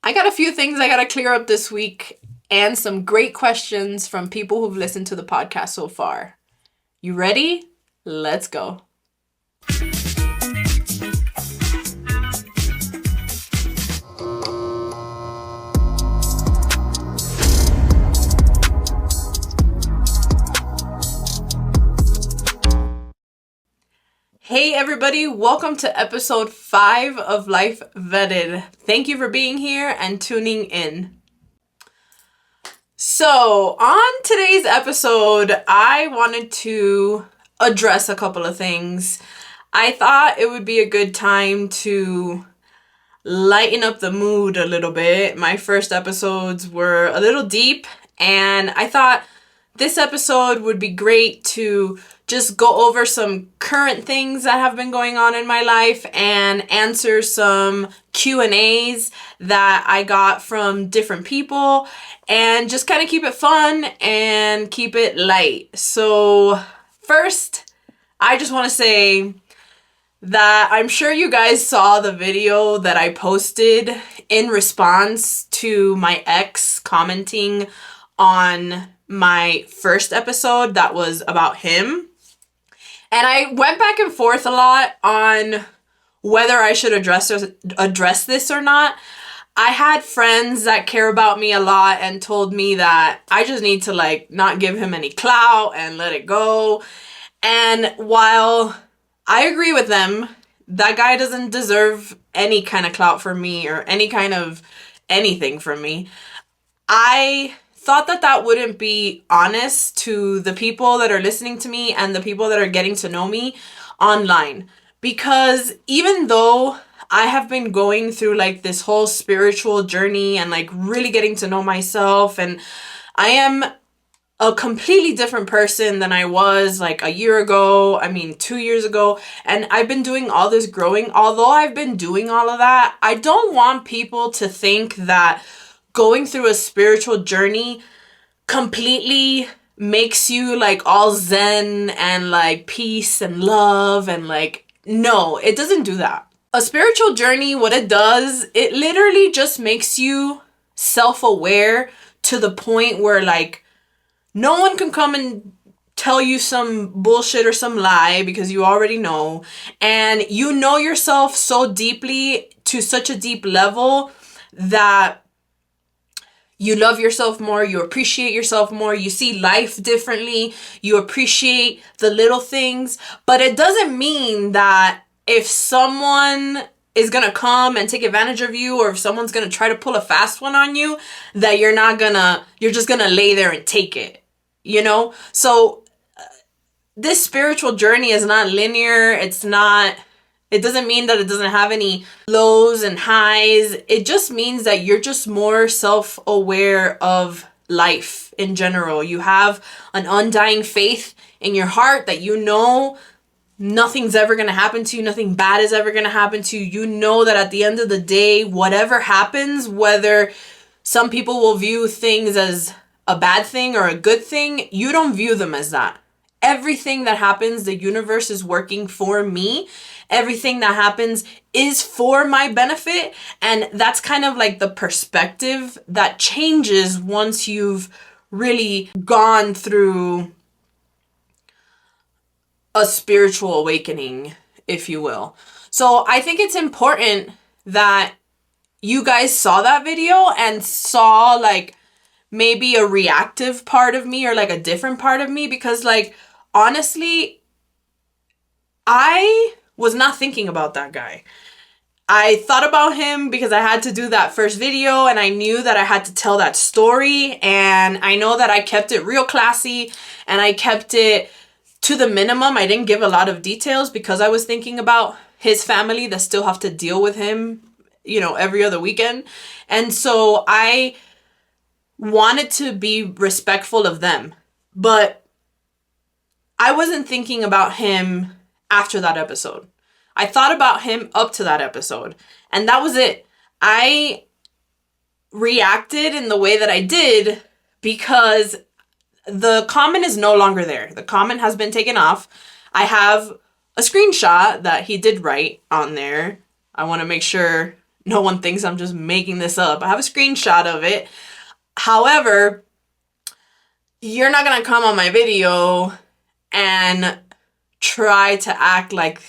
I got a few things I got to clear up this week and some great questions from people who've listened to the podcast so far. You ready? Let's go. Hey everybody, welcome to episode 5 of Life Vetted. Thank you for being here and tuning in. So, on today's episode, I wanted to address a couple of things. I thought it would be a good time to lighten up the mood a little bit. My first episodes were a little deep, and I thought this episode would be great to just go over some current things that have been going on in my life and answer some Q&As that I got from different people and just kind of keep it fun and keep it light. So first, I just want to say that I'm sure you guys saw the video that I posted in response to my ex commenting on my first episode that was about him. And I went back and forth a lot on whether I should address this or not. I had friends that care about me a lot and told me that I just need to not give him any clout and let it go. And while I agree with them, that guy doesn't deserve any kind of clout from me or any kind of anything from me. I thought that wouldn't be honest to the people that are listening to me and the people that are getting to know me online. Because even though I have been going through this whole spiritual journey and really getting to know myself, and I am a completely different person than I was a year ago, 2 years ago, and I've been doing all this growing. Although I've been doing all of that, I don't want people to think that going through a spiritual journey completely makes you all zen and peace and love and no, it doesn't do that. A spiritual journey, what it does, it literally just makes you self-aware to the point where no one can come and tell you some bullshit or some lie because you already know. And you know yourself so deeply, to such a deep level, that you love yourself more, you appreciate yourself more, you see life differently, you appreciate the little things. But it doesn't mean that if someone is going to come and take advantage of you, or if someone's going to try to pull a fast one on you, that you're just going to lay there and take it, you know? So this spiritual journey is not linear. It doesn't mean that it doesn't have any lows and highs. It just means that you're just more self-aware of life in general. You have an undying faith in your heart that you know nothing's ever going to happen to you. Nothing bad is ever going to happen to you. You know that at the end of the day, whatever happens, whether some people will view things as a bad thing or a good thing, you don't view them as that. Everything that happens, the universe is working for me. Everything that happens is for my benefit. And that's kind of the perspective that changes once you've really gone through a spiritual awakening, if you will. So I think it's important that you guys saw that video and saw maybe a reactive part of me or a different part of me, because honestly, I was not thinking about that guy. I thought about him because I had to do that first video and I knew that I had to tell that story, and I know that I kept it real classy and I kept it to the minimum. I didn't give a lot of details because I was thinking about his family that still have to deal with him, every other weekend. And so I wanted to be respectful of them, but I wasn't thinking about him after that episode. I thought about him up to that episode, and that was it. I reacted in the way that I did because the comment is no longer there. The comment has been taken off. I have a screenshot that he did write on there. I want to make sure no one thinks I'm just making this up. I have a screenshot of it. However, you're not gonna come on my video and try to act like,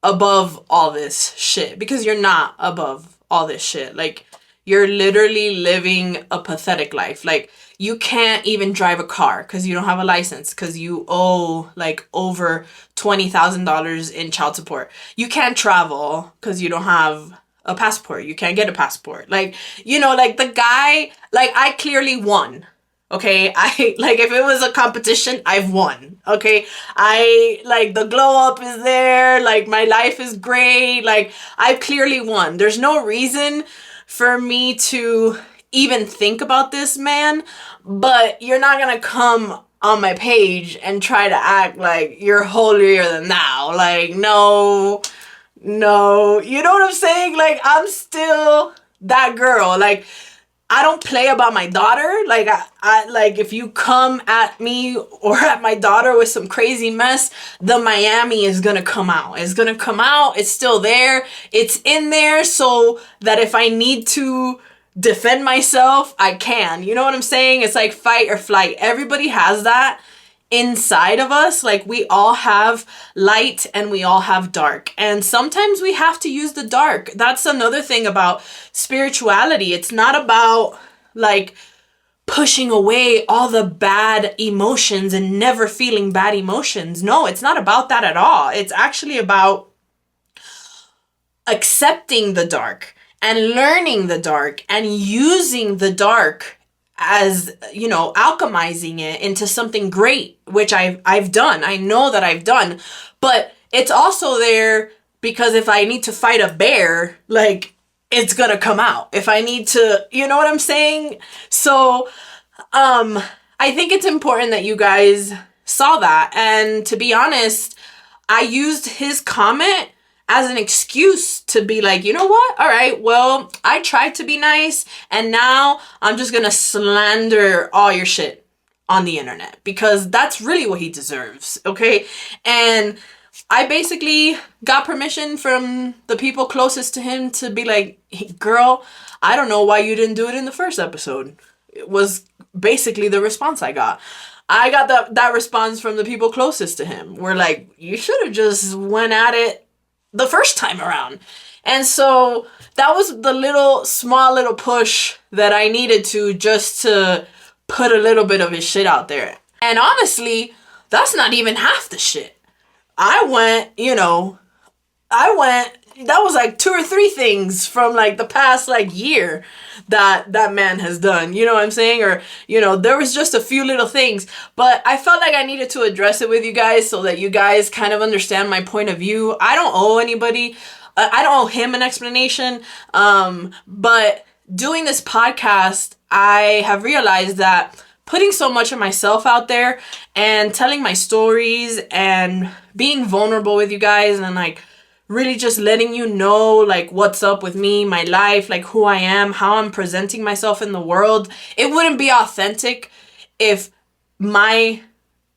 above all this shit, because you're not above all this shit. Like, you're literally living a pathetic life. Like, you can't even drive a car because you don't have a license, because you owe like over $20,000 in child support. You can't travel because you don't have a passport. You can't get a passport. Like, like the guy, like, I clearly won. Okay, I like, if it was a competition, I've won. Okay, I like, the glow up is there, like, my life is great, like, I've clearly won. There's no reason for me to even think about this man, but you're not gonna come on my page and try to act like you're holier than thou. Like, no, you know what I'm saying? Like, I'm still that girl. Like, I don't play about my daughter. Like, I like, if you come at me or at my daughter with some crazy mess, the Miami is gonna come out. It's gonna come out. It's still there. It's in there so that if I need to defend myself, I can. You know what I'm saying? It's like fight or flight. Everybody has that inside of us. Like, we all have light and we all have dark, and sometimes we have to use the dark. That's another thing about spirituality. It's not about like pushing away all the bad emotions and never feeling bad emotions. No, it's not about that at all. It's actually about accepting the dark and learning the dark and using the dark as, alchemizing it into something great, which I've done. I know that I've done. But it's also there because if I need to fight a bear, like, it's gonna come out. If I need to, you know what I'm saying? So I think it's important that you guys saw that. And to be honest, I used his comment as an excuse to be like, you know what? All right, well, I tried to be nice, and now I'm just gonna slander all your shit on the internet, because that's really what he deserves, okay? And I basically got permission from the people closest to him to be like, girl, I don't know why you didn't do it in the first episode. It was basically the response I got. I got that response from the people closest to him. We're like, you should have just went at it the first time around. And so that was the small little push that I needed to, just to put a little bit of his shit out there. And honestly, that's not even half the shit. That was like 2 or 3 things from like the past like year that man has done, you know what I'm saying? Or, there was just a few little things, but I felt like I needed to address it with you guys so that you guys kind of understand my point of view. I don't owe anybody, I don't owe him an explanation, but doing this podcast, I have realized that putting so much of myself out there and telling my stories and being vulnerable with you guys and like really just letting you know like what's up with me, my life, like who I am, how I'm presenting myself in the world, it wouldn't be authentic if my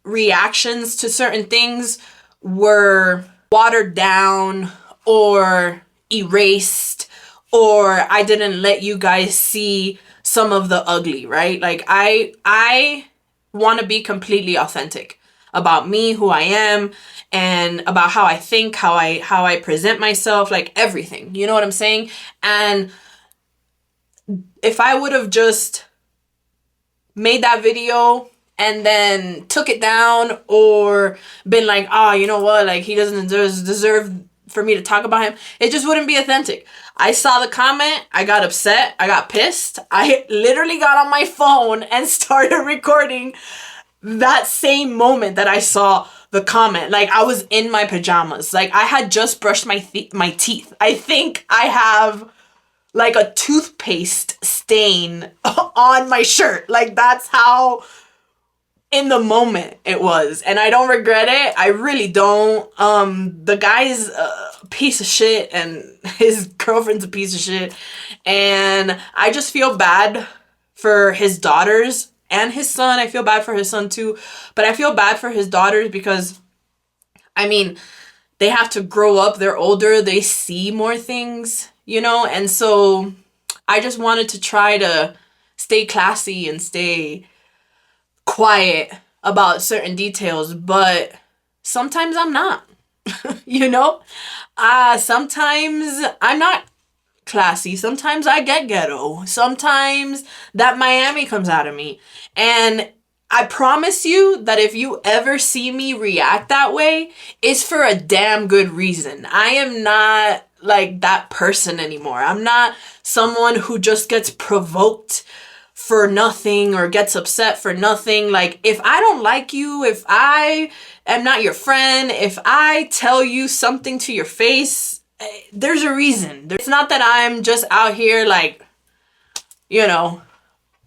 reactions to certain things were watered down or erased, or I didn't let you guys see some of the ugly, right? Like, I want to be completely authentic about me, who I am, and about how I think, how I present myself, like everything. You know what I'm saying? And if I would have just made that video and then took it down, or been like, you know what, like, he doesn't deserve for me to talk about him, it just wouldn't be authentic. I saw the comment, I got upset, I got pissed. I literally got on my phone and started recording that same moment that I saw the comment. Like, I was in my pajamas. Like, I had just brushed my teeth. I think I have like a toothpaste stain on my shirt. Like, that's how in the moment it was. And I don't regret it. I really don't. The guy's a piece of shit and his girlfriend's a piece of shit. And I just feel bad for his daughters and his son. I feel bad for his son too. But I feel bad for his daughters because, I mean, they have to grow up. They're older. They see more things. you know? And so I just wanted to try to stay classy and stay quiet about certain details, but sometimes I'm not, you know? Sometimes I'm not classy. Sometimes I get ghetto. Sometimes that Miami comes out of me. And I promise you that if you ever see me react that way, it's for a damn good reason. I am not like that person anymore. I'm not someone who just gets provoked for nothing or gets upset for nothing. Like, if I don't like you, if I am not your friend, if I tell you something to your face, there's a reason. It's not that I'm just out here like, you know,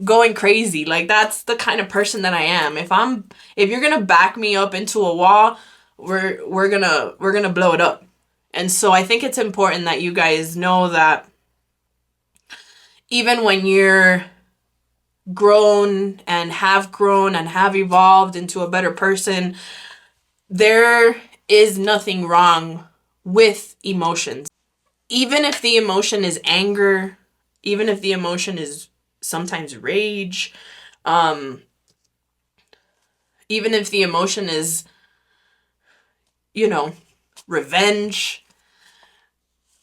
going crazy. Like, that's the kind of person that I am. If you're gonna back me up into a wall, we're gonna blow it up. And so I think it's important that you guys know that even when you're grown and have evolved into a better person, there is nothing wrong with emotions. Even if the emotion is anger, even if the emotion is sometimes rage, even if the emotion is, you know, revenge,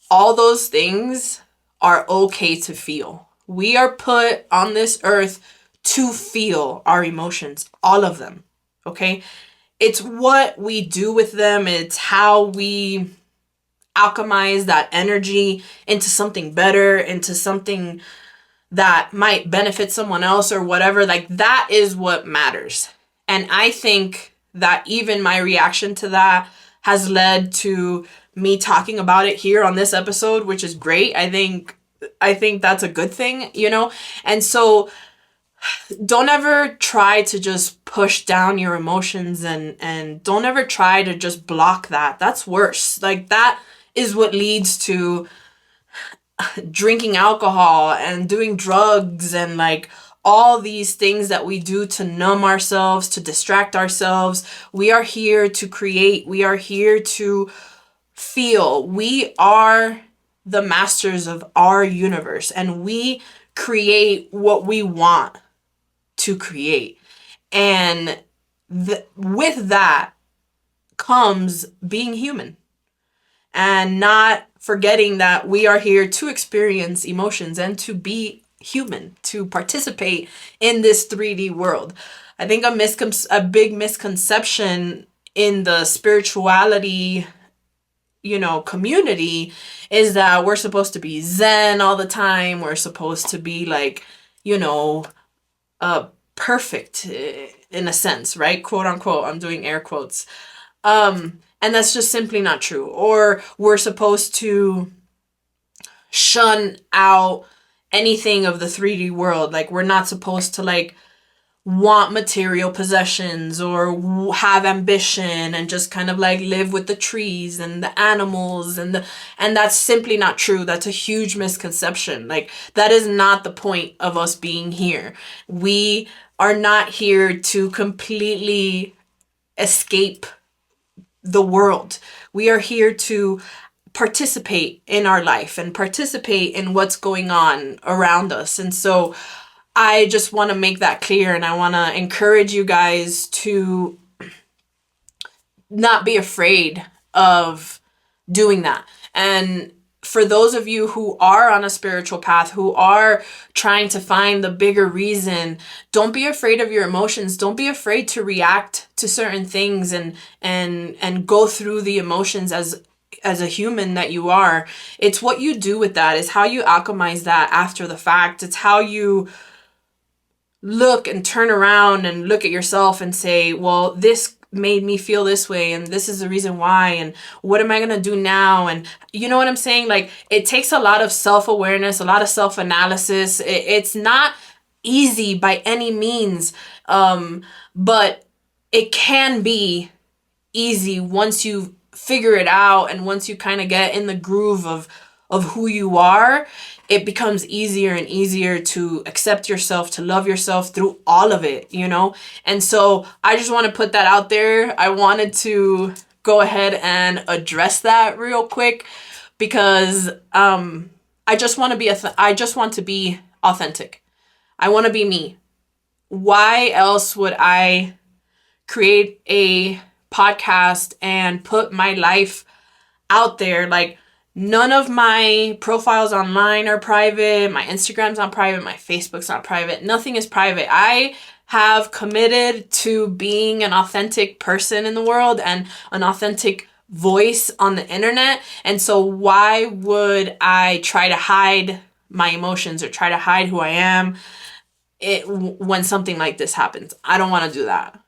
all those things are okay to feel. We are put on this earth to feel our emotions, all of them, okay? It's what we do with them. It's how we alchemize that energy into something better, into something that might benefit someone else or whatever. Like, that is what matters. And I think that even my reaction to that has led to me talking about it here on this episode, which is great. I think that's a good thing, you know? And so don't ever try to just push down your emotions, and don't ever try to just block that. That's worse. Like, that is what leads to drinking alcohol and doing drugs and like all these things that we do to numb ourselves, to distract ourselves. We are here to create. We are here to feel. We are the masters of our universe, and we create what we want to create. And with that comes being human and not forgetting that we are here to experience emotions and to be human, to participate in this 3D world. I think a big misconception in the spirituality, you know, community is that we're supposed to be zen all the time. We're supposed to be like, you know, perfect in a sense, right? Quote unquote. I'm doing air quotes. And that's just simply not true. Or we're supposed to shun out anything of the 3D world. Like, we're not supposed to like want material possessions or have ambition and just kind of like live with the trees and the animals and that's simply not true. That's a huge misconception. Like, that is not the point of us being here. We are not here to completely escape the world. We are here to participate in our life and participate in what's going on around us. And so I just want to make that clear, and I want to encourage you guys to not be afraid of doing that. And for those of you who are on a spiritual path, who are trying to find the bigger reason, don't be afraid of your emotions. Don't be afraid to react to certain things and go through the emotions as a human that you are. It's what you do with that. It's how you alchemize that after the fact. It's how you look and turn around and look at yourself and say, well, this made me feel this way, and this is the reason why, and what am I gonna do now? And you know what I'm saying? Like, it takes a lot of self-awareness, a lot of self-analysis. It's not easy by any means, but it can be easy once you figure it out, and once you kind of get in the groove of who you are. It becomes easier and easier to accept yourself, to love yourself through all of it, you know? And so I just want to put that out there. I wanted to go ahead and address that real quick because I just want to be authentic. I want to be me. Why else would I create a podcast and put my life out there? Like, none of my profiles online are private. My Instagram's not private. My Facebook's not private. Nothing is private. I have committed to being an authentic person in the world and an authentic voice on the internet. And so why would I try to hide my emotions or try to hide who I am when something like this happens? I don't want to do that.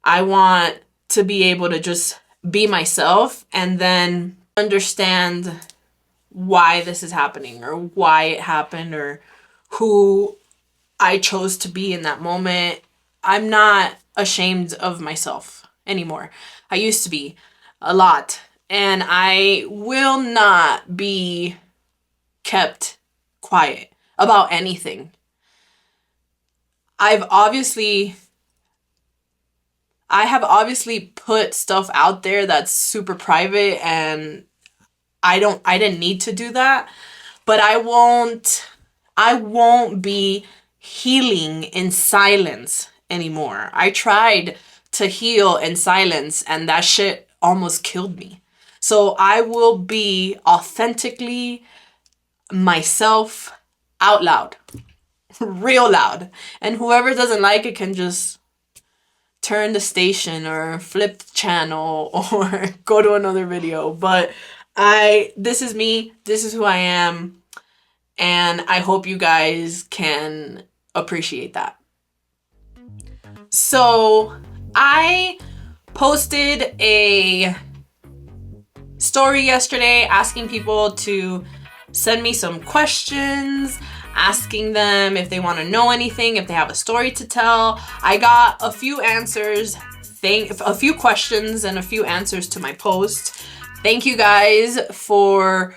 I want to be able to just be myself and then understand why this is happening or why it happened or who I chose to be in that moment. I'm not ashamed of myself anymore. I used to be a lot, and I will not be kept quiet about anything. I have obviously put stuff out there that's super private, and I didn't need to do that, but I won't be healing in silence anymore. I tried to heal in silence and that shit almost killed me. So I will be authentically myself out loud, real loud. And whoever doesn't like it can just turn the station or flip the channel or go to another video. But this is me, this is who I am, and I hope you guys can appreciate that. So I posted a story yesterday asking people to send me some questions, asking them if they want to know anything, if they have a story to tell. I got a few answers, a few questions and a few answers to my post. Thank you guys for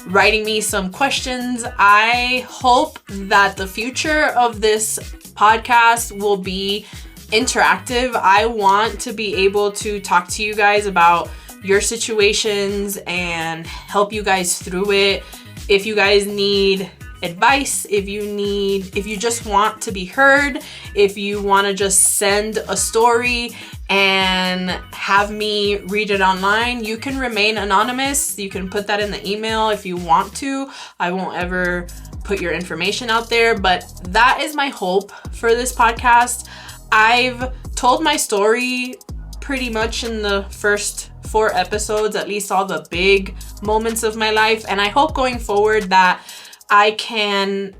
writing me some questions. I hope that the future of this podcast will be interactive. I want to be able to talk to you guys about your situations and help you guys through it. If you guys need advice, if you just want to be heard, if you want to just send a story and have me read it online, you can remain anonymous. You can put that in the email if you want to. I won't ever put your information out there, but that is my hope for this podcast. I've told my story pretty much in the first 4 episodes, at least all the big moments of my life, and I hope going forward that I can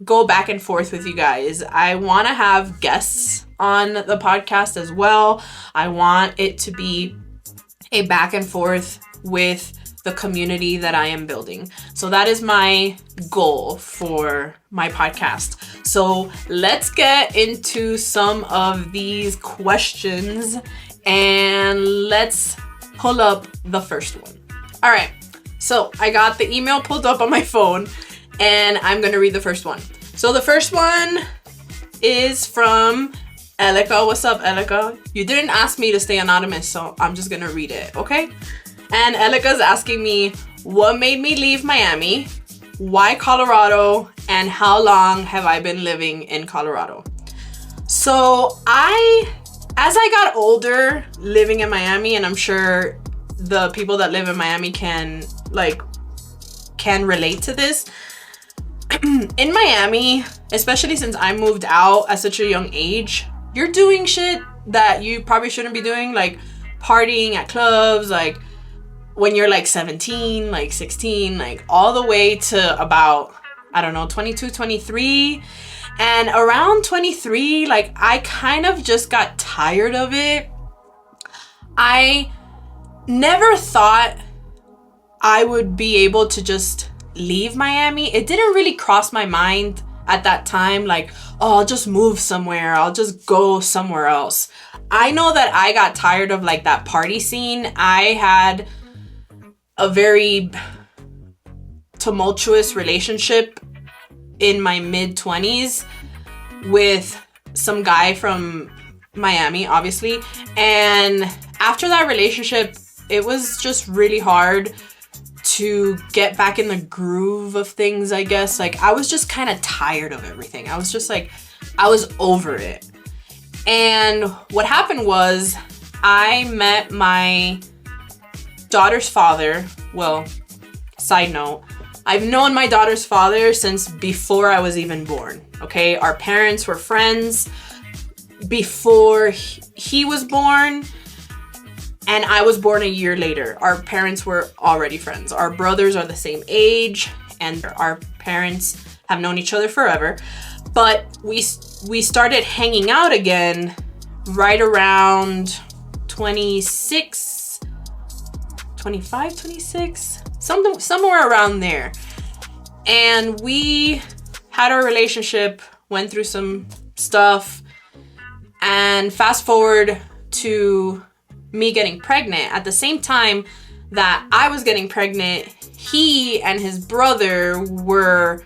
go back and forth with you guys. I want to have guests on the podcast as well. I want it to be a back and forth with the community that I am building. So that is my goal for my podcast. So let's get into some of these questions and let's pull up the first one. All right. So I got the email pulled up on my phone and I'm going to read the first one. So the first one is from Elika. What's up, Elika? You didn't ask me to stay anonymous, so I'm just going to read it, okay? And Elika's asking me, what made me leave Miami? Why Colorado? And how long have I been living in Colorado? So as I got older living in Miami, and I'm sure the people that live in Miami can relate to this. In Miami, especially since I moved out at such a young age, you're doing shit that you probably shouldn't be doing, like partying at clubs, like when you're like 17, like 16, like all the way to about, I don't know, 22, 23. And around 23, like I kind of just got tired of it. I never thought I would be able to just leave Miami. It didn't really cross my mind at that time, like, oh, I'll just move somewhere. I'll just go somewhere else. I know that I got tired of like that party scene. I had a very tumultuous relationship in my mid-20s with some guy from Miami, obviously. And after that relationship, it was just really hard to get back in the groove of things, I guess. Like, I was just kind of tired of everything. I was just like, I was over it. And what happened was I met my daughter's father. Well, side note, I've known my daughter's father since before I was even born, okay? Our parents were friends before he was born, and I was born a year later. Our parents were already friends. Our brothers are the same age, and our parents have known each other forever. But we started hanging out again right around 26, 25, 26, somewhere around there. And we had our relationship, went through some stuff, and fast forward to me getting pregnant. At the same time that I was getting pregnant, he and his brother were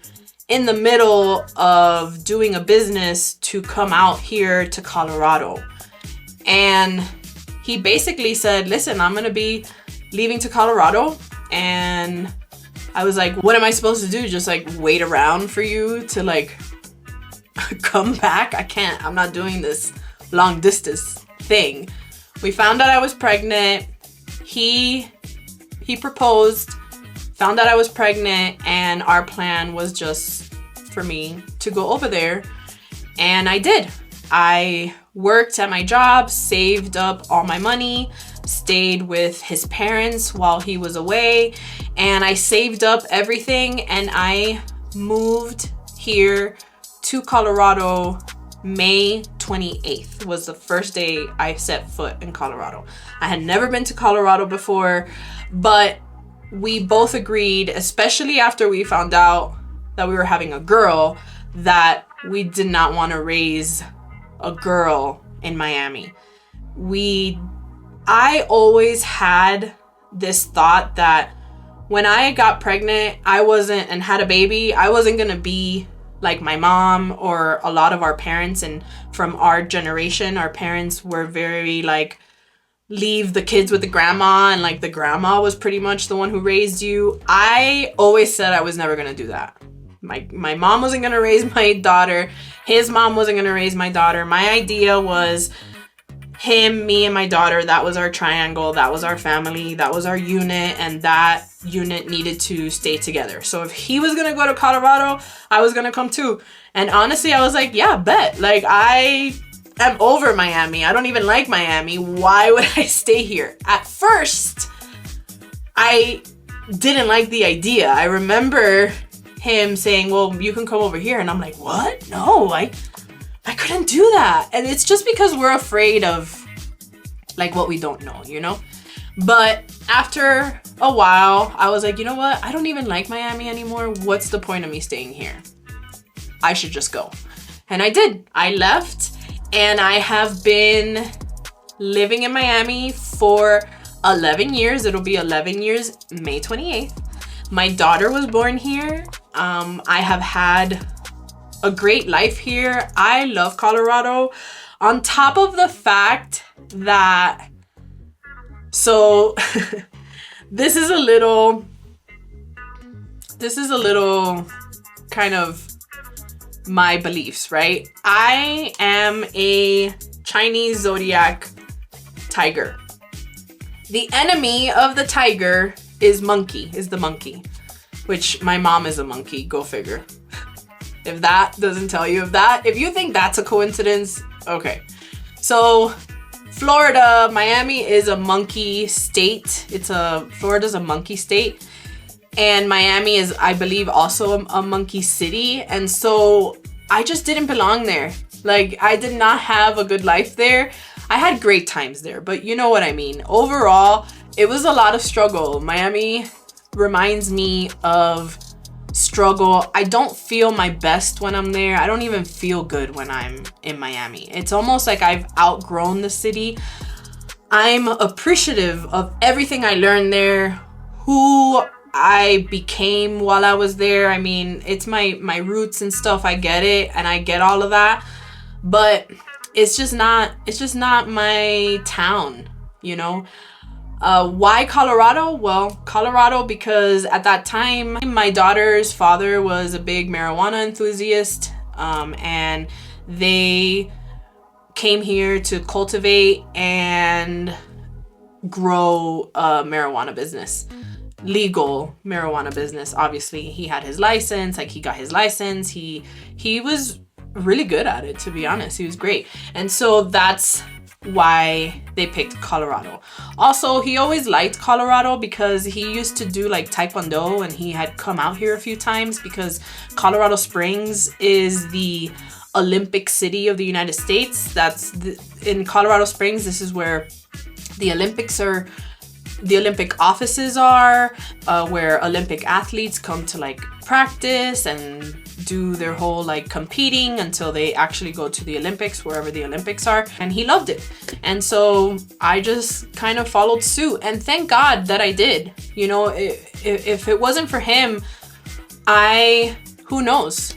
in the middle of doing a business to come out here to Colorado. And he basically said, listen, I'm gonna be leaving to Colorado. And I was like, what am I supposed to do? Just like wait around for you to like come back? I can't, I'm not doing this long distance thing. We found out I was pregnant. He proposed, found out I was pregnant, and our plan was just for me to go over there. And I did. I worked at my job, saved up all my money, stayed with his parents while he was away, and I saved up everything, and I moved here to Colorado. May 28th was the first day I set foot in Colorado. I had never been to Colorado before, but we both agreed, especially after we found out that we were having a girl, that we did not want to raise a girl in Miami. I always had this thought that when I got pregnant, and had a baby, I wasn't gonna be like my mom or a lot of our parents. And from our generation, our parents were very like, leave the kids with the grandma, and like the grandma was pretty much the one who raised you. I always said I was never gonna do that. My mom wasn't gonna raise my daughter. His mom wasn't gonna raise my daughter. My idea was him, me, and my daughter. That was our triangle. That was our family. That was our unit. And that unit needed to stay together. So if he was gonna go to Colorado, I was gonna come too. And honestly, I was like, yeah, bet. Like, I am over Miami. I don't even like Miami. Why would I stay here? At first, I didn't like the idea. I remember him saying, well, you can come over here. And I'm like, what? No, I couldn't do that. And it's just because we're afraid of like what we don't know, you know? But after a while, I was like, you know what? I don't even like Miami anymore. What's the point of me staying here? I should just go. And I did. I left, and I have been living in Miami for 11 years. It'll be 11 years, May 28th. My daughter was born here. I have had a great life here. I love Colorado. On top of the fact that, so this is a little kind of my beliefs, right? I am a Chinese zodiac tiger. The enemy of the tiger is the monkey, which my mom is a monkey, go figure. If that doesn't tell you, if you think that's a coincidence, okay. So Florida, Miami is a monkey state. Florida's a monkey state. And Miami is, I believe, also a monkey city. And so I just didn't belong there. Like, I did not have a good life there. I had great times there, but you know what I mean. Overall, it was a lot of struggle. Miami reminds me of struggle. I don't feel my best when I'm there. I don't even feel good when I'm in Miami. It's almost like I've outgrown the city. I'm appreciative of everything I learned there, who I became while I was there. I mean, it's my roots and stuff. I get it, and I get all of that, but it's just not my town, you know? Why Colorado? Well, Colorado because at that time my daughter's father was a big marijuana enthusiast, and they came here to cultivate and grow a marijuana business. Legal marijuana business. Obviously he had his license, like he got his license. He was really good at it, to be honest. He was great. And so that's why they picked Colorado. Also, he always liked Colorado because he used to do like Taekwondo, and he had come out here a few times because Colorado Springs is the Olympic city of the United States. In Colorado Springs, this is where the Olympic offices are, where Olympic athletes come to like practice and do their whole like competing until they actually go to the Olympics, wherever the Olympics are. And he loved it. And so I just kind of followed suit, and thank God that I did. You know, if it wasn't for him, who knows?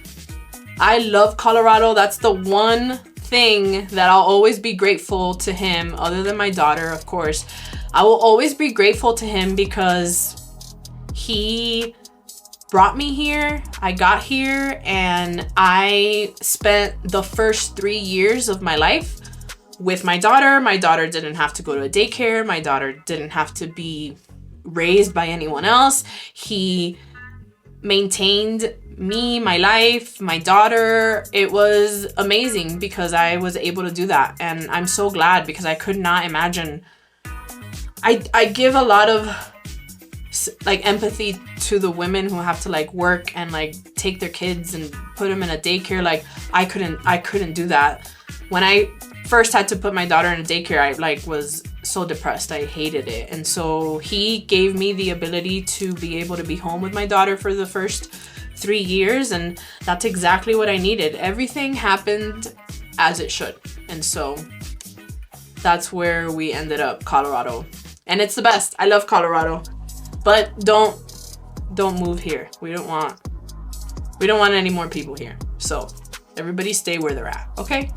I love Colorado. That's the one thing that I'll always be grateful to him, other than my daughter, of course. I will always be grateful to him because he brought me here. I got here and I spent the first 3 years of my life with my daughter. My daughter didn't have to go to a daycare. My daughter didn't have to be raised by anyone else. He maintained me, my life, my daughter. It was amazing because I was able to do that. And I'm so glad, because I could not imagine. I give a lot of like empathy to the women who have to like work and like take their kids and put them in a daycare. Like I couldn't do that. When I first had to put my daughter in a daycare, I like was so depressed. I hated it. And so he gave me the ability to be able to be home with my daughter for the first 3 years, and that's exactly what I needed. Everything happened as it should. And so that's where we ended up, Colorado. And it's the best. I love Colorado. But don't move here. We don't want any more people here. So everybody stay where they're at, okay?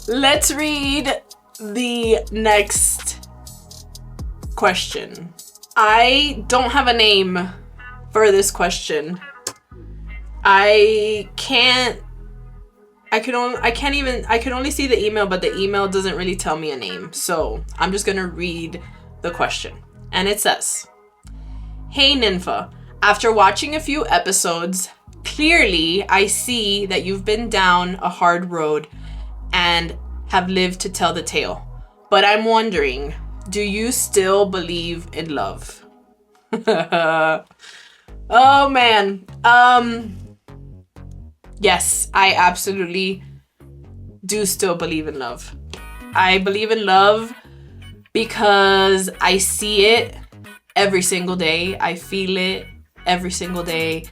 Let's read the next question. I don't have a name for this question. I can only see the email, but the email doesn't really tell me a name. So I'm just gonna read the question. And it says, "Hey Ninfa, after watching a few episodes, clearly I see that you've been down a hard road and have lived to tell the tale. But I'm wondering, do you still believe in love?" Oh man. Yes, I absolutely do still believe in love. I believe in love because I see it every single day. I feel it every single day.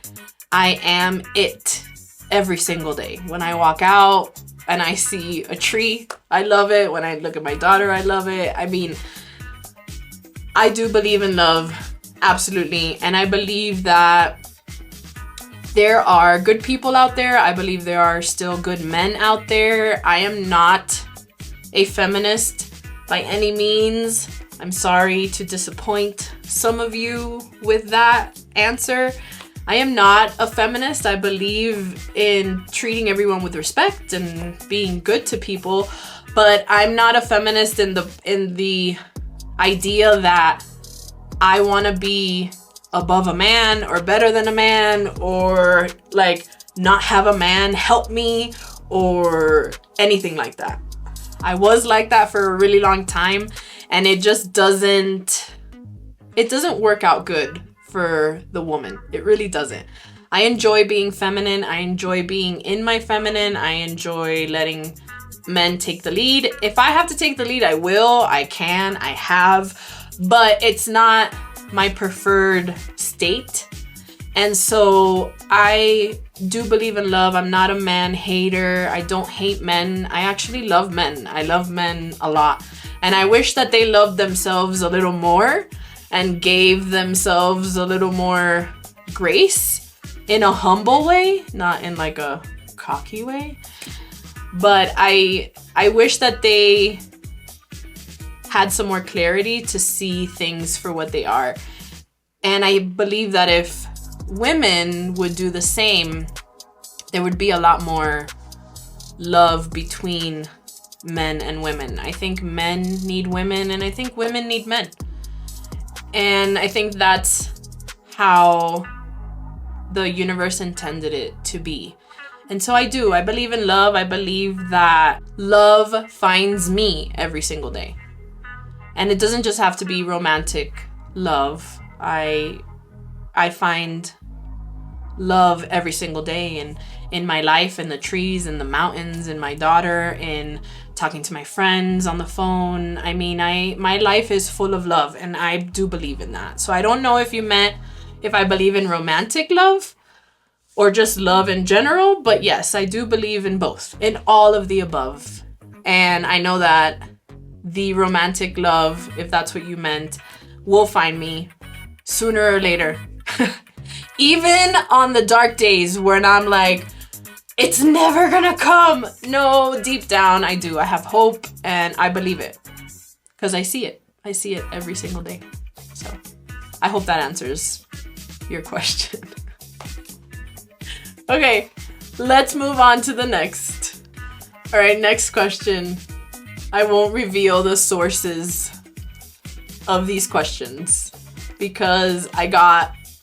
I am it every single day. When I walk out and I see a tree, I love it. When I look at my daughter, I love it. I mean, I do believe in love, absolutely. And I believe that there are good people out there. I believe there are still good men out there. I am not a feminist by any means. I'm sorry to disappoint some of you with that answer. I am not a feminist. I believe in treating everyone with respect and being good to people, but I'm not a feminist in the idea that I want to be above a man or better than a man, or like not have a man help me or anything like that. I was like that for a really long time, and it just doesn't work out good for the woman. It really doesn't. I enjoy being feminine. I enjoy being in my feminine. I enjoy letting men take the lead. If I have to take the lead, I will. I can. I have. But it's not my preferred state. And so I do believe in love. I'm not a man hater. I don't hate men. I actually love men. I love men a lot. And I wish that they loved themselves a little more and gave themselves a little more grace in a humble way, not in like a cocky way. But I wish that they had some more clarity to see things for what they are. And I believe that if women would do the same, there would be a lot more love between men and women. I think men need women, and I think women need men. And I think that's how the universe intended it to be. And so I believe in love. I believe that love finds me every single day. And it doesn't just have to be romantic love. I find love every single day in my life, in the trees, in the mountains, in my daughter, in talking to my friends on the phone. I mean, my life is full of love, and I do believe in that. So I don't know if you meant if I believe in romantic love or just love in general, but yes, I do believe in both, in all of the above. And I know that the romantic love, if that's what you meant, will find me sooner or later. Even on the dark days when I'm like, it's never gonna come. No, deep down I do. I have hope and I believe it because I see it. I see it every single day. So I hope that answers your question. Okay, let's move on to the next. All right, next question. I won't reveal the sources of these questions because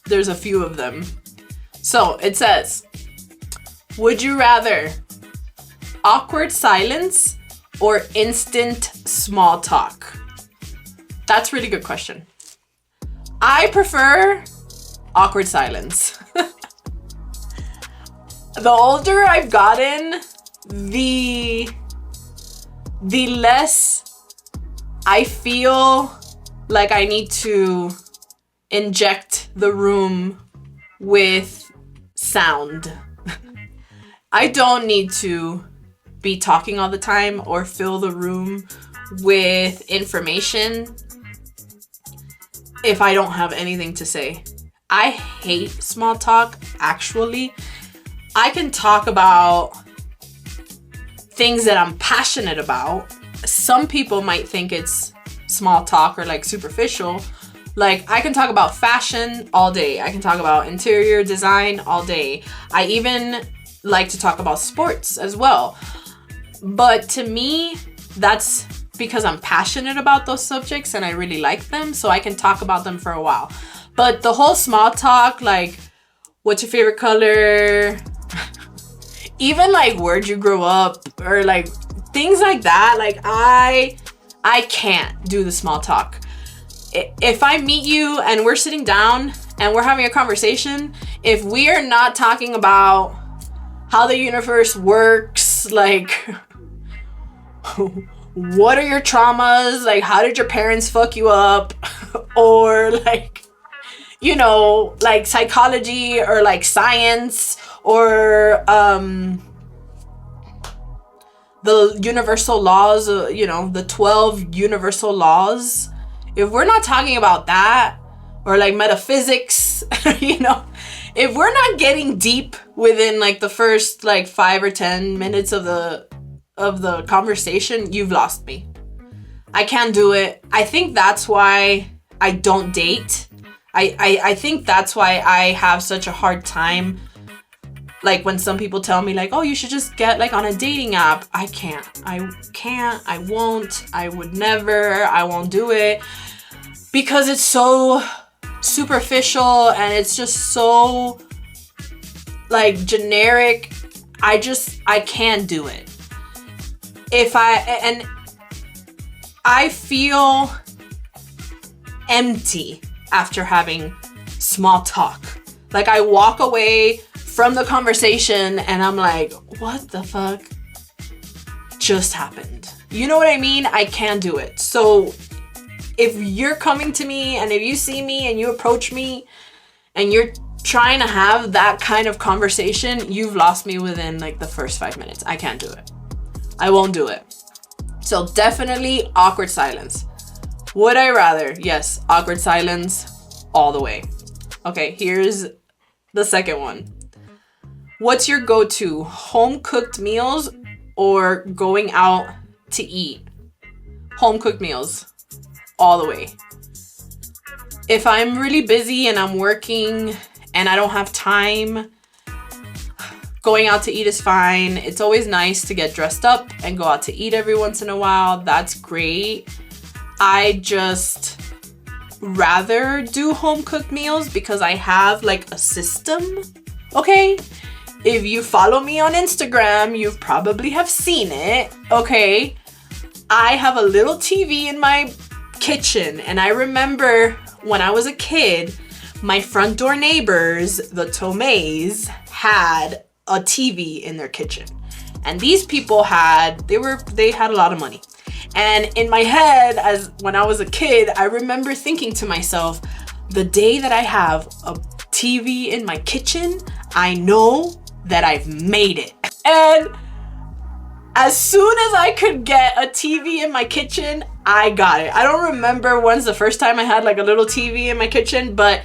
there's a few of them. So it says, would you rather awkward silence or instant small talk? That's a really good question. I prefer awkward silence. The older I've gotten, the less I feel like I need to inject the room with sound. I don't need to be talking all the time or fill the room with information if I don't have anything to say. I hate small talk, actually. I can talk about things that I'm passionate about. Some people might think it's small talk or like superficial. Like, I can talk about fashion all day. I can talk about interior design all day. I even like to talk about sports as well. But to me, that's because I'm passionate about those subjects and I really like them, so I can talk about them for a while. But the whole small talk, like, what's your favorite color? Even like, where'd you grow up? Or like things like that. Like, I can't do the small talk. If I meet you and we're sitting down and we're having a conversation, if we are not talking about how the universe works, like, what are your traumas? Like, how did your parents fuck you up? Or like, you know, like psychology or like science or the universal laws, the 12 universal laws. If we're not talking about that, or like metaphysics, if we're not getting deep within like the first like 5 or 10 minutes of the conversation, you've lost me. I can't do it. I think that's why I don't date. I think that's why I have such a hard time. Like when some people tell me like, oh, you should just get like on a dating app. I can't, I won't, I would never, I won't do it. Because it's so superficial and it's just so like generic. I can't do it. I feel empty after having small talk. Like I walk away from the conversation and I'm like, what the fuck just happened? You know what I mean? I can't do it. So if you're coming to me and if you see me and you approach me and you're trying to have that kind of conversation, you've lost me within like the first 5 minutes. I can't do it. I won't do it. So definitely awkward silence. Would I rather? Yes, awkward silence all the way. Okay, here's the second one. What's your go-to? Home cooked meals or going out to eat? Home cooked meals. all the way. If I'm really busy and I'm working and I don't have time, going out to eat is fine. It's always nice to get dressed up and go out to eat every once in a while. That's great. I just rather do home cooked meals because I have like a system. Okay, if you follow me on Instagram, you probably have seen it. Okay, I have a little TV in my kitchen, and I remember when I was a kid, my front door neighbors, the Tomays, had a TV in their kitchen, and these people they had a lot of money. And in my head, as when I was a kid, I remember thinking to myself, the day that I have a TV in my kitchen, I know that I've made it. And as soon as I could get a TV in my kitchen, I got it. I don't remember when's the first time I had like a little TV in my kitchen, but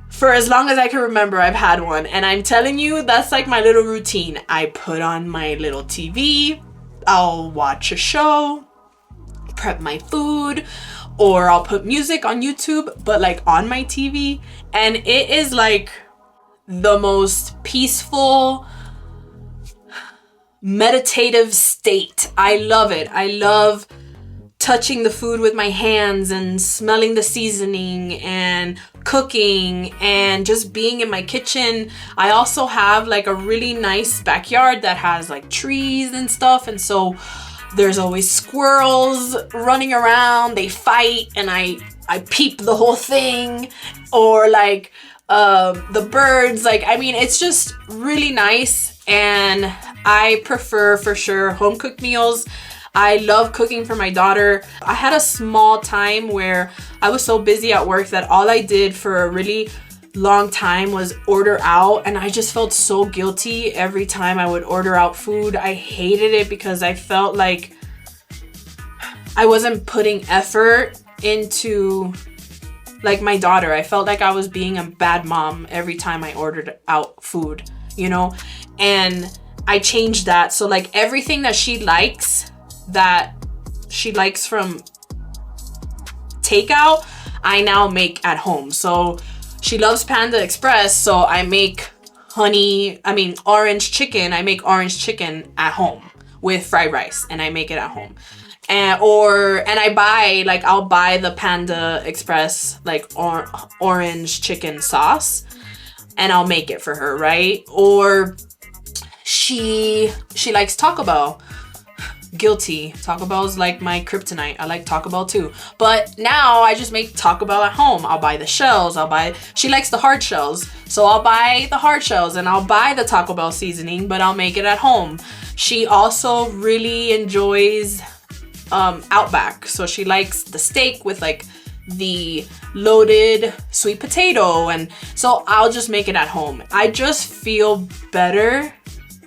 for as long as I can remember, I've had one. And I'm telling you, that's like my little routine. I put on my little TV, I'll watch a show, prep my food, or I'll put music on YouTube, but like on my TV. And it is like the most peaceful, meditative state. I love it. I love touching the food with my hands and smelling the seasoning and cooking and just being in my kitchen. I also have like a really nice backyard that has like trees and stuff, and so there's always squirrels running around. They fight and I peep the whole thing, or like the birds. Like, I mean, it's just really nice, and I prefer for sure home cooked meals. I love cooking for my daughter. I had a small time where I was so busy at work that all I did for a really long time was order out, and I just felt so guilty every time I would order out food. I hated it because I felt like I wasn't putting effort into like my daughter. I felt like I was being a bad mom every time I ordered out food, you know? And I changed that. So like everything that she likes from takeout, I now make at home. So she loves Panda Express, so I make orange chicken. I make orange chicken at home with fried rice, and I make it at home. I'll buy the Panda Express like orange chicken sauce, and I'll make it for her, right? Or she likes Taco Bell. Guilty. Taco Bell's like my kryptonite. I like Taco Bell too. But now I just make Taco Bell at home. I'll buy the shells. She likes the hard shells. So I'll buy the hard shells, and I'll buy the Taco Bell seasoning, but I'll make it at home. She also really enjoys Outback. So she likes the steak with like the loaded sweet potato. And so I'll just make it at home. I just feel better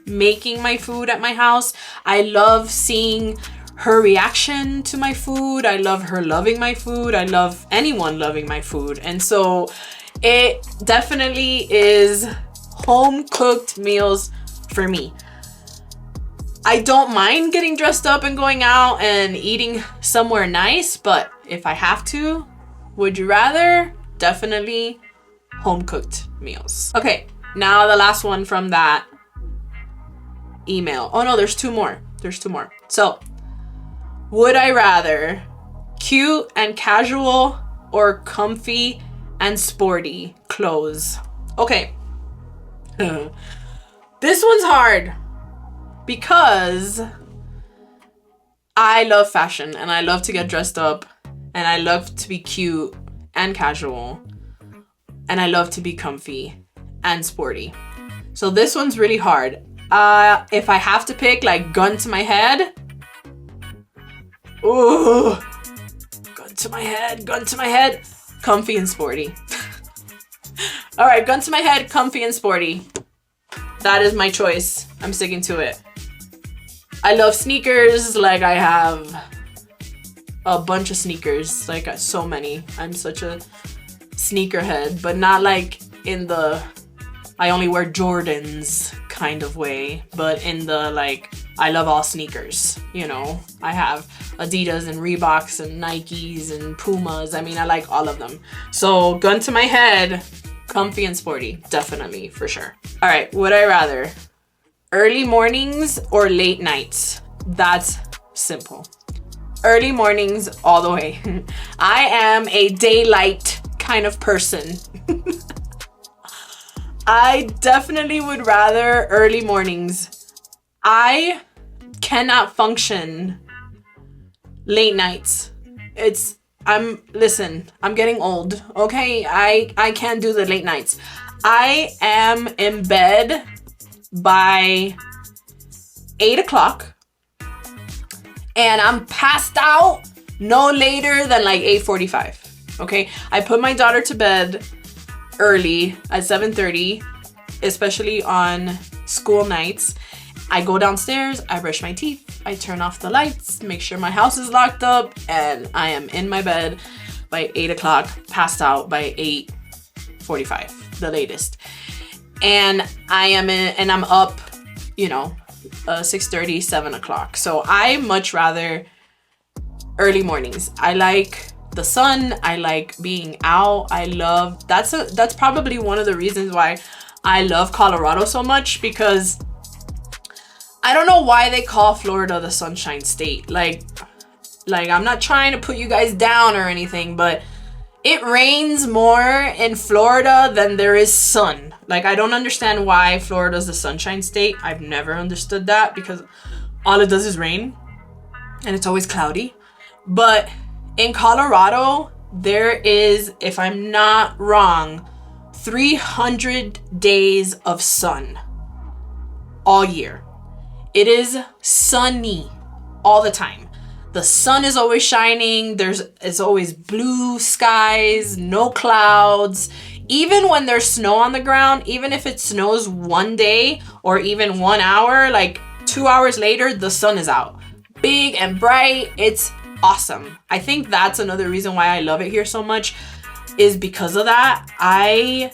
making my food at my house. I love seeing her reaction to my food. I love her loving my food. I love anyone loving my food. And so it definitely is home cooked meals for me. I don't mind getting dressed up and going out and eating somewhere nice, but if I have to, would you rather? Definitely home cooked meals. Okay, now the last one from that email. Oh no, there's two more. So, would I rather cute and casual or comfy and sporty clothes? Okay. This one's hard because I love fashion and I love to get dressed up and I love to be cute and casual and I love to be comfy and sporty. So this one's really hard. If I have to pick, like, gun to my head. Ooh. Gun to my head. Comfy and sporty. All right, gun to my head, comfy and sporty. That is my choice. I'm sticking to it. I love sneakers. Like, I have a bunch of sneakers. Like, so many. I'm such a sneakerhead, but not like in the I only wear Jordans kind of way, but in the like, I love all sneakers, you know. I have Adidas and Reeboks and Nikes and Pumas. I mean, I like all of them. So gun to my head, comfy and sporty, definitely, for sure. All right, would I rather early mornings or late nights? That's simple. Early mornings all the way. I am a daylight kind of person. I definitely would rather early mornings. I cannot function late nights. Listen, I'm getting old, okay? I can't do the late nights. I am in bed by 8 o'clock and I'm passed out no later than like 8:45, okay? I put my daughter to bed early at 7:30, especially on school nights. I go downstairs, I brush my teeth, I turn off the lights, make sure my house is locked up, and I am in my bed by 8 o'clock, passed out by 8:45, the latest. And I'm up, 6:30, 7 o'clock. So I much rather early mornings. I like the sun, I like being out. That's probably one of the reasons why I love Colorado so much, because I don't know why they call Florida the Sunshine State. Like I'm not trying to put you guys down or anything, but it rains more in Florida than there is sun. Like, I don't understand why Florida's the Sunshine State. I've never understood that, because all it does is rain and it's always cloudy. But in Colorado, there is, if I'm not wrong, 300 days of sun all year. It is sunny all the time. The sun is always shining. It's always blue skies, no clouds. Even when there's snow on the ground, even if it snows one day or even 1 hour, like 2 hours later, the sun is out. Big and bright. It's awesome. I think that's another reason why I love it here so much, is because of that. I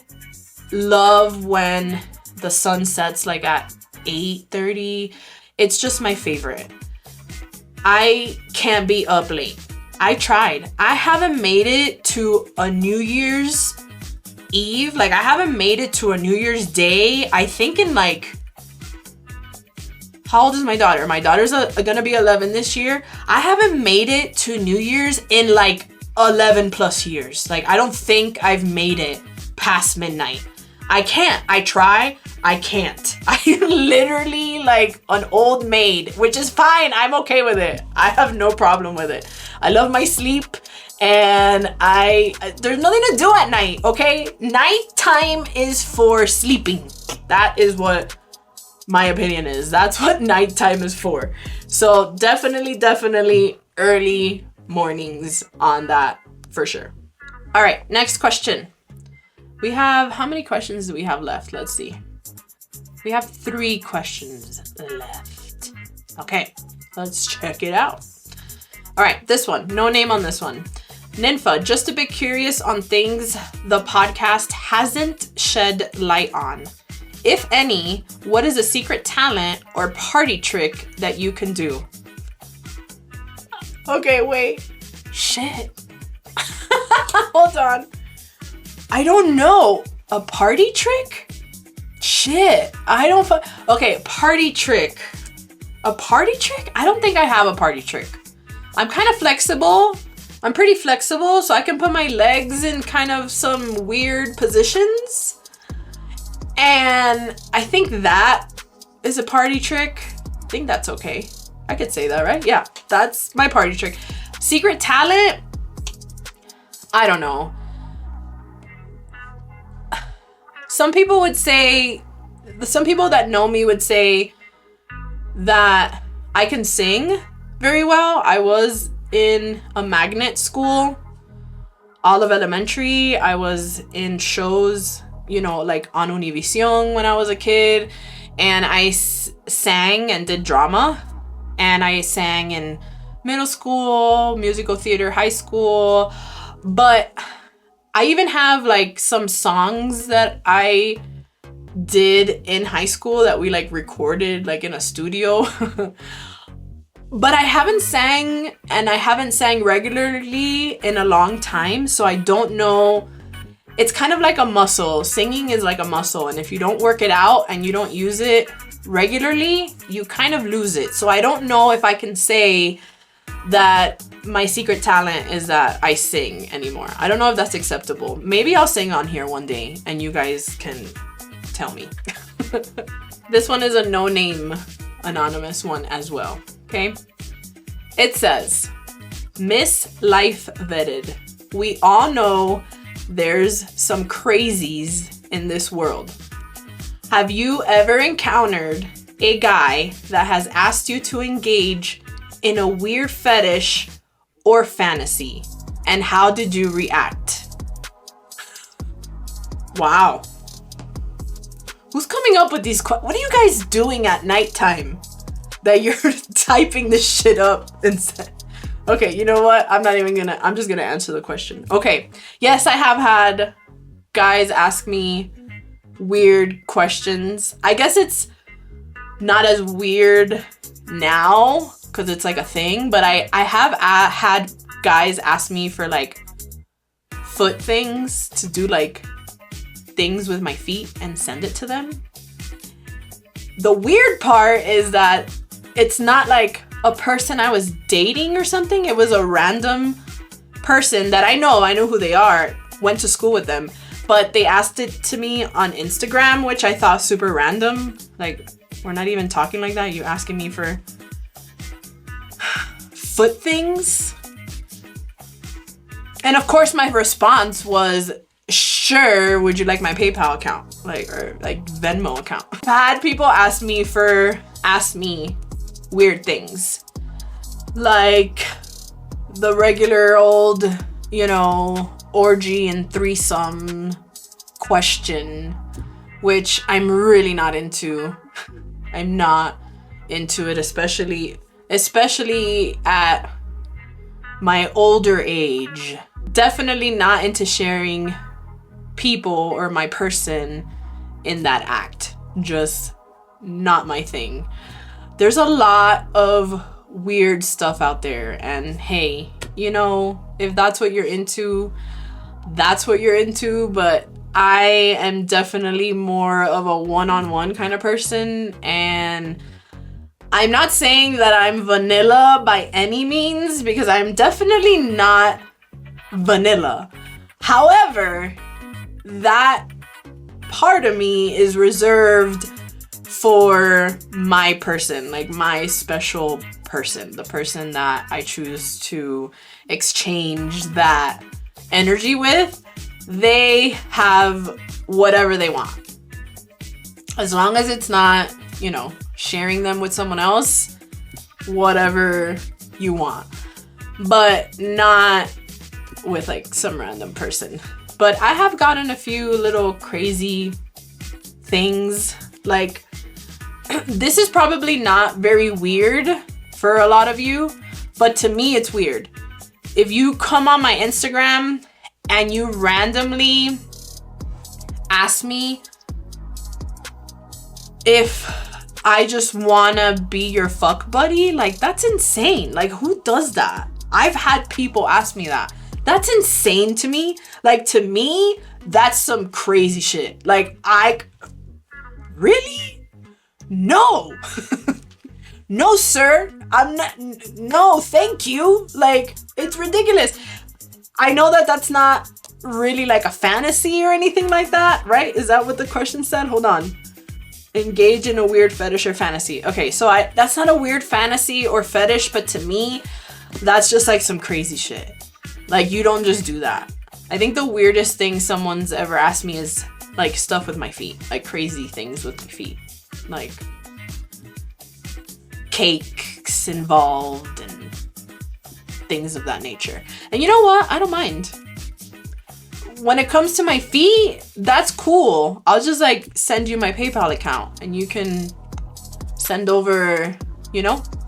love when the sun sets like at 8:30. It's just my favorite. I can't be up late. I tried. I haven't made it to a New Year's Eve. Like, I haven't made it to a New Year's Day. I think in like, how old is my daughter? My daughter's gonna be 11 this year. I haven't made it to New Year's in like 11 plus years. Like, I don't think I've made it past midnight. I can't. I try. I can't. I'm literally like an old maid, which is fine. I'm okay with it. I have no problem with it. I love my sleep, and there's nothing to do at night, okay? Nighttime is for sleeping. That is what my opinion is. That's what nighttime is for. So definitely early mornings on that for sure. All right, next question. We have, how many questions do we have left? Let's see. We have 3 questions left. Okay, let's check it out. All right, this one, no name on this one. Ninfa, just a bit curious on things the podcast hasn't shed light on. If any, what is a secret talent or party trick that you can do? Okay, wait. Shit. Hold on. I don't know. A party trick? Shit. Okay, party trick. A party trick? I don't think I have a party trick. I'm kind of flexible. I'm pretty flexible, so I can put my legs in kind of some weird positions. And I think that is a party trick. I think that's okay. I could say that, right? Yeah, that's my party trick. Secret talent? I don't know. Some people that know me would say that I can sing very well. I was in a magnet school all of elementary. I was in shows, like on Univision when I was a kid. And I sang and did drama. And I sang in middle school, musical theater, high school. But I even have like some songs that I did in high school that we like recorded like in a studio. But I haven't sang, and I haven't sang regularly in a long time, so I don't know. It's kind of like a muscle. Singing is like a muscle, and if you don't work it out and you don't use it regularly, you kind of lose it. So I don't know if I can say that my secret talent is that I sing anymore. I don't know if that's acceptable. Maybe I'll sing on here one day and you guys can tell me. This one is a no-name anonymous one as well. Okay, it says, Miss Life Vetted. We all know there's some crazies in this world. Have you ever encountered a guy that has asked you to engage in a weird fetish or fantasy? And how did you react? Wow. Who's coming up with these questions? What are you guys doing at nighttime that you're typing this shit up and okay, you know what? I'm just gonna answer the question. Okay, yes, I have had guys ask me weird questions. I guess it's not as weird now because it's like a thing, but I have had guys ask me for like foot things, to do like things with my feet and send it to them. The weird part is that it's not like a person I was dating or something. It was a random person that I knew who they are, went to school with them, but they asked it to me on Instagram, which I thought super random. Like, we're not even talking like that. You asking me for foot things? And of course my response was, sure, would you like my PayPal account? Or Venmo account. I've had people ask me weird things. Like the regular old, orgy and threesome question, which I'm really not into. I'm not into it, especially at my older age. Definitely not into sharing people or my person in that act. Just not my thing. There's a lot of weird stuff out there, and hey, if that's what you're into, that's what you're into, but I am definitely more of a one-on-one kind of person, and I'm not saying that I'm vanilla by any means, because I'm definitely not vanilla. However, that part of me is reserved for my person, like my special person, the person that I choose to exchange that energy with. They have whatever they want. As long as it's not, sharing them with someone else, whatever you want. But not with like some random person. But I have gotten a few little crazy things. Like, this is probably not very weird for a lot of you, but to me it's weird. If you come on my Instagram and you randomly ask me if I just wanna be your fuck buddy, like, that's insane. Like, who does that? I've had people ask me that. That's insane to me. Like, to me, that's some crazy shit. Like, really? No. No, sir. I'm not. No, thank you. Like, it's ridiculous. I know that that's not really like a fantasy or anything like that, right? Is that what the question said? Hold on. Engage in a weird fetish or fantasy. Okay, so that's not a weird fantasy or fetish, but to me, that's just like some crazy shit. Like, you don't just do that. I think the weirdest thing someone's ever asked me is like stuff with my feet, like crazy things with my feet, like cakes involved and things of that nature. And you know what? I don't mind. When it comes to my feet, that's cool. I'll just like send you my PayPal account and you can send over,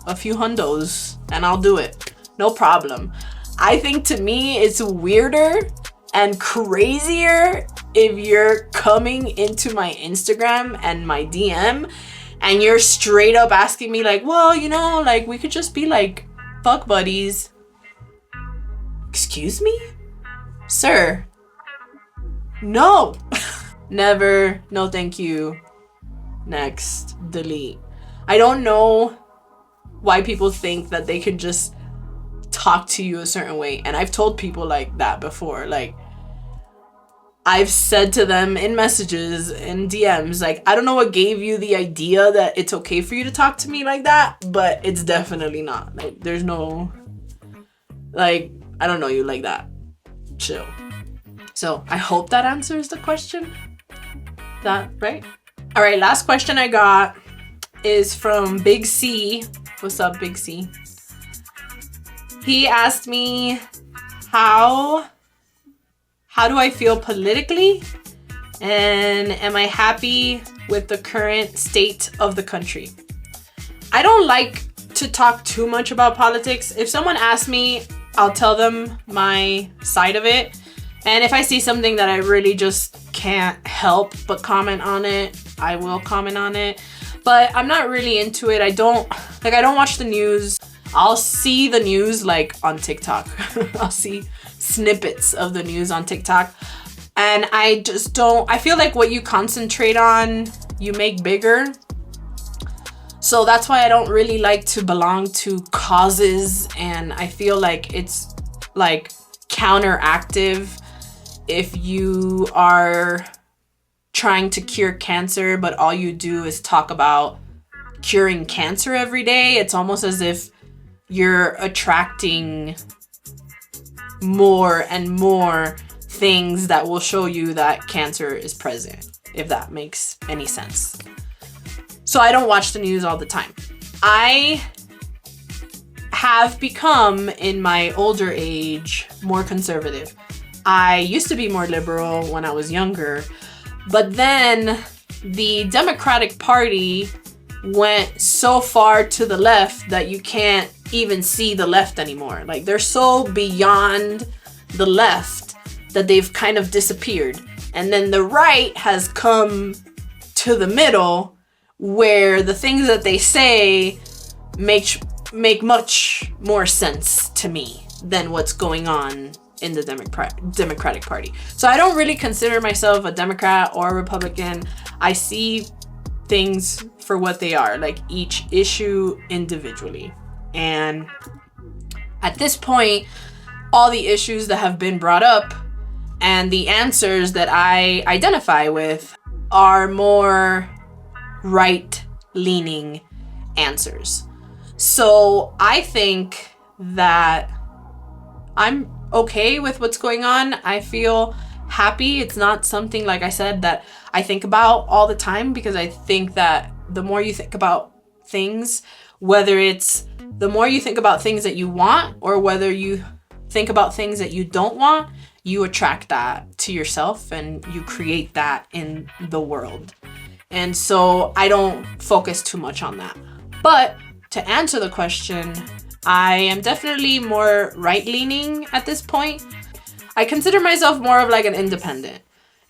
a few hundos and I'll do it. No problem. I think to me it's weirder and crazier if you're coming into my Instagram and my DM and you're straight up asking me like, well, you know, like we could just be like fuck buddies. Excuse me? Sir. No. Never. No thank you. Next. Delete. I don't know why people think that they can just talk to you a certain way. And I've told people like that before. Like, I've said to them in messages and DMs, like, I don't know what gave you the idea that it's okay for you to talk to me like that, but it's definitely not. Like, there's no, like, I don't know you like that. Chill. So I hope that answers the question. That right? All right, last question I got is from Big C. What's up, Big C? He asked me, how do I feel politically? And am I happy with the current state of the country? I don't like to talk too much about politics. If someone asks me, I'll tell them my side of it. And if I see something that I really just can't help but comment on it, I will comment on it. But I'm not really into it. I don't watch the news. I'll see the news like on TikTok. I'll see snippets of the news on TikTok. And I just don't, I feel like what you concentrate on, you make bigger. So that's why I don't really like to belong to causes. And I feel like it's like counteractive if you are trying to cure cancer, but all you do is talk about curing cancer every day. It's almost as if you're attracting more and more things that will show you that cancer is present, if that makes any sense. So I don't watch the news all the time. I have become, in my older age, more conservative. I used to be more liberal when I was younger, but then the Democratic Party went so far to the left that you can't even see the left anymore. Like, they're so beyond the left that they've kind of disappeared. And then the right has come to the middle, where the things that they say make much more sense to me than what's going on in the Democratic Party. So I don't really consider myself a Democrat or a Republican. I see things for what they are, like each issue individually. And at this point, all the issues that have been brought up and the answers that I identify with are more right-leaning answers. So I think that I'm okay with what's going on. I feel happy. It's not something, like I said, that I think about all the time, because I think that the more you think about things, whether it's the more you think about things that you want or whether you think about things that you don't want, you attract that to yourself and you create that in the world. And so I don't focus too much on that. But to answer the question, I am definitely more right-leaning at this point. I consider myself more of like an independent.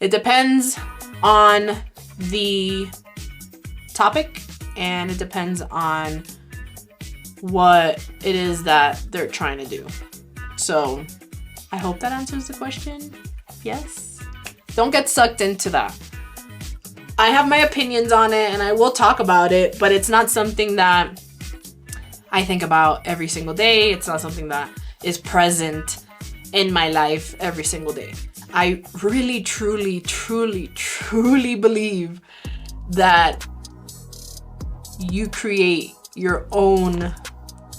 It depends on the topic and it depends on what it is that they're trying to do. So I hope that answers the question. Yes. Don't get sucked into that. I have my opinions on it and I will talk about it, but it's not something that I think about every single day. It's not something that is present in my life every single day. I really, truly, truly, truly believe that you create your own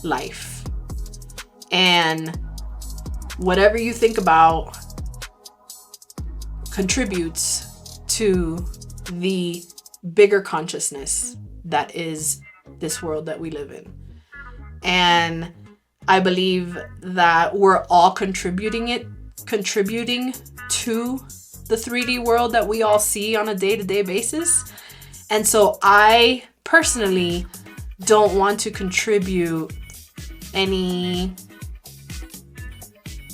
life. And whatever you think about contributes to the bigger consciousness that is this world that we live in. And I believe that we're all contributing to the 3D world that we all see on a day-to-day basis. And so I personally don't want to contribute any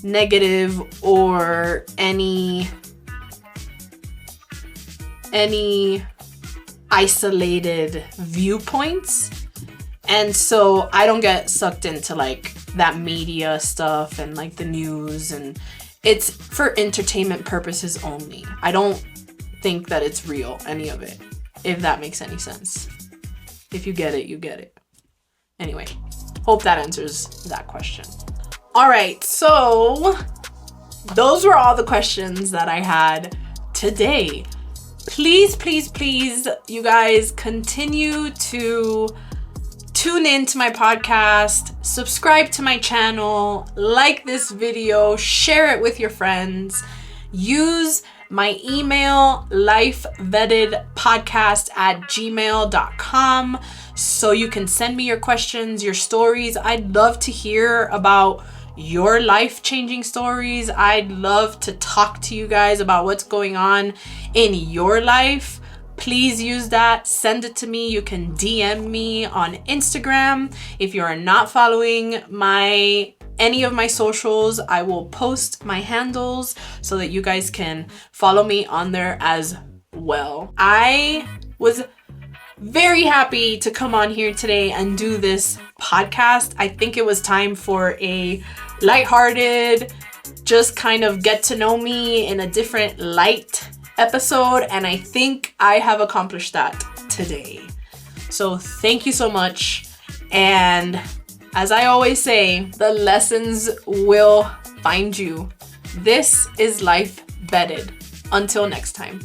negative or any any isolated viewpoints. And so I don't get sucked into like that media stuff and like the news, and it's for entertainment purposes only. I don't think that it's real, any of it, if that makes any sense. If you get it, you get it. Anyway, hope that answers that question. All right, so those were all the questions that I had today. Please, please, please, you guys continue to tune in to my podcast, subscribe to my channel, like this video, share it with your friends. Use my email, lifevettedpodcast@gmail.com, so you can send me your questions, your stories. I'd love to hear about your life-changing stories. I'd love to talk to you guys about what's going on in your life. Please use that. Send it to me. You can DM me on Instagram. If you're not following any of my socials, I will post my handles so that you guys can follow me on there as well. I was very happy to come on here today and do this podcast. I think it was time for a lighthearted, just kind of get to know me in a different light episode, and I think I have accomplished that today. So thank you so much, and as I always say, the lessons will find you. This is Life Vetted. Until next time.